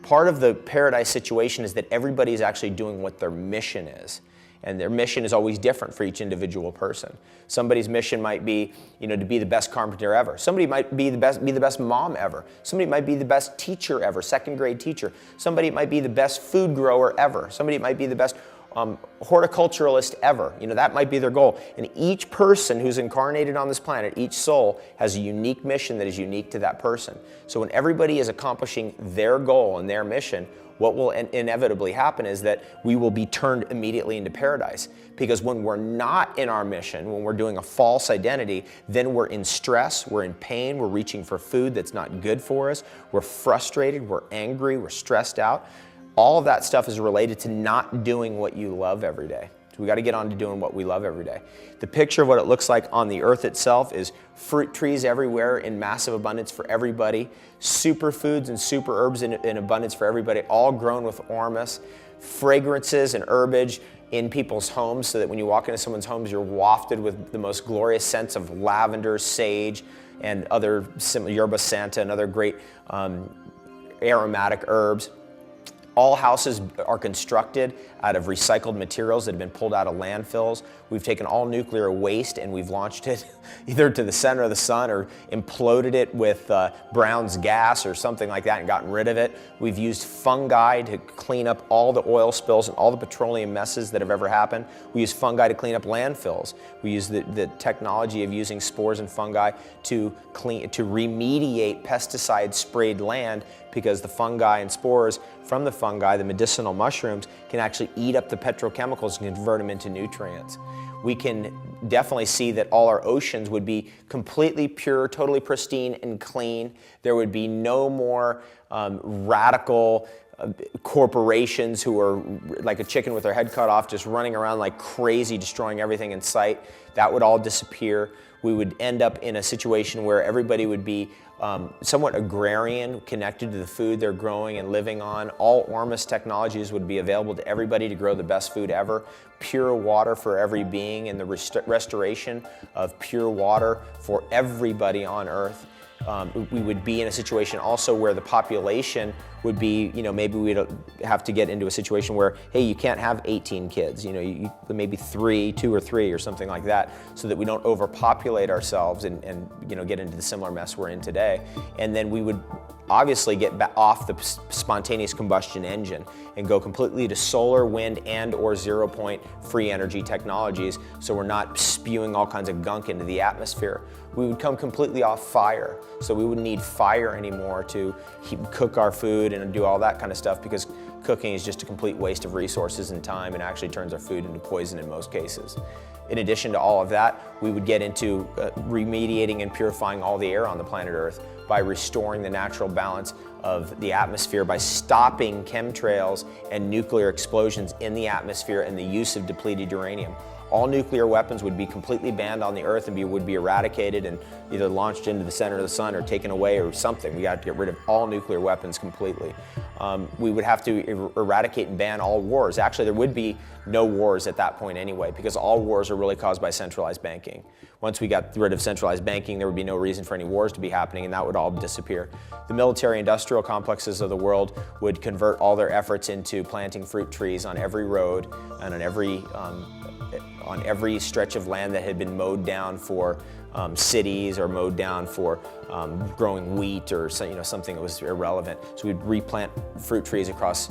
part of the paradise situation is that everybody is actually doing what their mission is. And their mission is always different for each individual person. Somebody's mission might be, to be the best carpenter ever. Somebody might be the best mom ever. Somebody might be the best teacher ever, second grade teacher. Somebody might be the best food grower ever. Somebody might be the best horticulturalist ever. That might be their goal. And each person who's incarnated on this planet, each soul, has a unique mission that is unique to that person. So when everybody is accomplishing their goal and their mission, what will inevitably happen is that we will be turned immediately into paradise. Because when we're not in our mission, when we're doing a false identity, then we're in stress, we're in pain, we're reaching for food that's not good for us, we're frustrated, we're angry, we're stressed out. All of that stuff is related to not doing what you love every day. So we got to get on to doing what we love every day. The picture of what it looks like on the earth itself is fruit trees everywhere in massive abundance for everybody, superfoods and super herbs in abundance for everybody, all grown with ormus, fragrances and herbage in people's homes so that when you walk into someone's homes, you're wafted with the most glorious scents of lavender, sage, and other yerba santa and other great aromatic herbs. All houses are constructed out of recycled materials that have been pulled out of landfills. We've taken all nuclear waste and we've launched it either to the center of the sun or imploded it with Brown's gas or something like that and gotten rid of it. We've used fungi to clean up all the oil spills and all the petroleum messes that have ever happened. We use fungi to clean up landfills. We use the technology of using spores and fungi to remediate pesticide-sprayed land, because the fungi and spores from the fungi, the medicinal mushrooms, can actually eat up the petrochemicals and convert them into nutrients. We can definitely see that all our oceans would be completely pure, totally pristine and clean. There would be no more radical corporations who are like a chicken with their head cut off, just running around like crazy, destroying everything in sight. That would all disappear. We would end up in a situation where everybody would be somewhat agrarian, connected to the food they're growing and living on. All Ormus technologies would be available to everybody to grow the best food ever. Pure water for every being, and the restoration of pure water for everybody on Earth. We would be in a situation also where the population would be, maybe we'd have to get into a situation where, hey, you can't have 18 kids, maybe 2 or 3 or something like that, so that we don't overpopulate ourselves and get into the similar mess we're in today. And then we would obviously get off the spontaneous combustion engine and go completely to solar, wind, and or zero-point free energy technologies, so we're not spewing all kinds of gunk into the atmosphere. We would come completely off fire, so we wouldn't need fire anymore to cook our food and do all that kind of stuff, because cooking is just a complete waste of resources and time and actually turns our food into poison in most cases. In addition to all of that, we would get into remediating and purifying all the air on the planet Earth by restoring the natural balance of the atmosphere, by stopping chemtrails and nuclear explosions in the atmosphere and the use of depleted uranium. All nuclear weapons would be completely banned on the Earth and would be eradicated and either launched into the center of the sun or taken away or something. We got to get rid of all nuclear weapons completely. We would have to eradicate and ban all wars. Actually, there would be no wars at that point anyway, because all wars are really caused by centralized banking. Once we got rid of centralized banking, there would be no reason for any wars to be happening, and that would all disappear. The military-industrial complexes of the world would convert all their efforts into planting fruit trees on every road and on every stretch of land that had been mowed down for cities or mowed down for growing wheat or something that was irrelevant. So we'd replant fruit trees across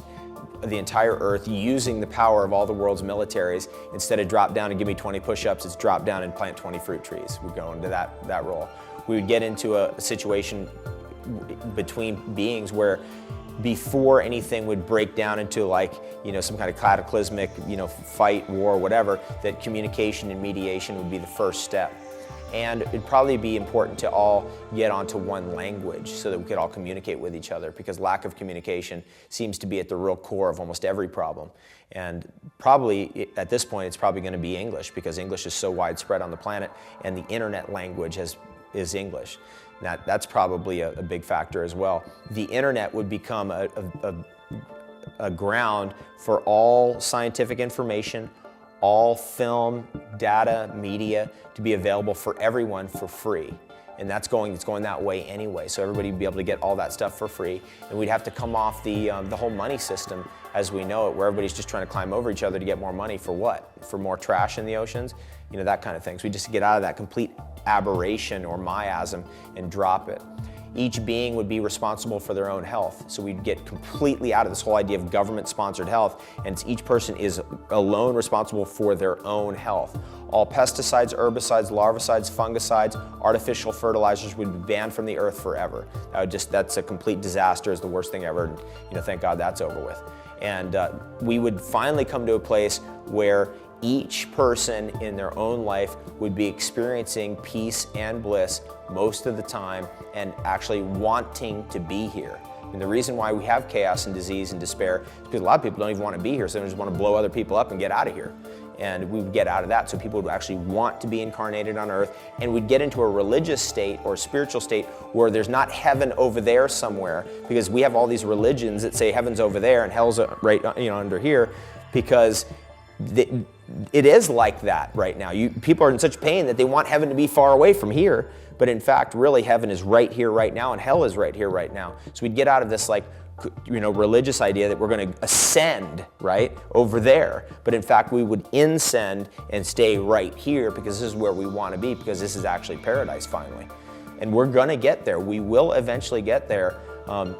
the entire Earth using the power of all the world's militaries. Instead of drop down and give me 20 push-ups, it's drop down and plant 20 fruit trees. We'd go into that role. We would get into a situation between beings where before anything would break down into some kind of cataclysmic, fight, war, whatever, that communication and mediation would be the first step. And it'd probably be important to all get onto one language so that we could all communicate with each other, because lack of communication seems to be at the real core of almost every problem. And probably at this point, it's probably going to be English, because English is so widespread on the planet, and the internet language is English. That's probably a big factor as well. The internet would become a ground for all scientific information, all film, data, media to be available for everyone for free. and it's going that way anyway. So everybody would be able to get all that stuff for free, and we'd have to come off the whole money system as we know it, where everybody's just trying to climb over each other to get more money for what? For more trash in the oceans, that kind of thing. So we just get out of that complete aberration or miasm and drop it. Each being would be responsible for their own health. So we'd get completely out of this whole idea of government-sponsored health, and each person is alone responsible for their own health. All pesticides, herbicides, larvicides, fungicides, artificial fertilizers would be banned from the earth forever. That's a complete disaster. It's the worst thing ever. Thank God that's over with. And we would finally come to a place where each person in their own life would be experiencing peace and bliss most of the time and actually wanting to be here. And the reason why we have chaos and disease and despair is because a lot of people don't even want to be here, so they just want to blow other people up and get out of here. And we would get out of that, so people would actually want to be incarnated on earth, and we'd get into a religious state or a spiritual state where there's not heaven over there somewhere, because we have all these religions that say heaven's over there and hell's right under here, because it is like that right now. People are in such pain that they want heaven to be far away from here, but in fact, really heaven is right here, right now, and hell is right here, right now. So we'd get out of this religious idea that we're going to ascend right over there, but in fact we would ascend and stay right here because this is where we want to be, because this is actually paradise finally. And we're going to get there. We will eventually get there.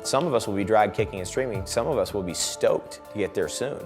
Some of us will be dragged kicking and screaming. Some of us will be stoked to get there soon.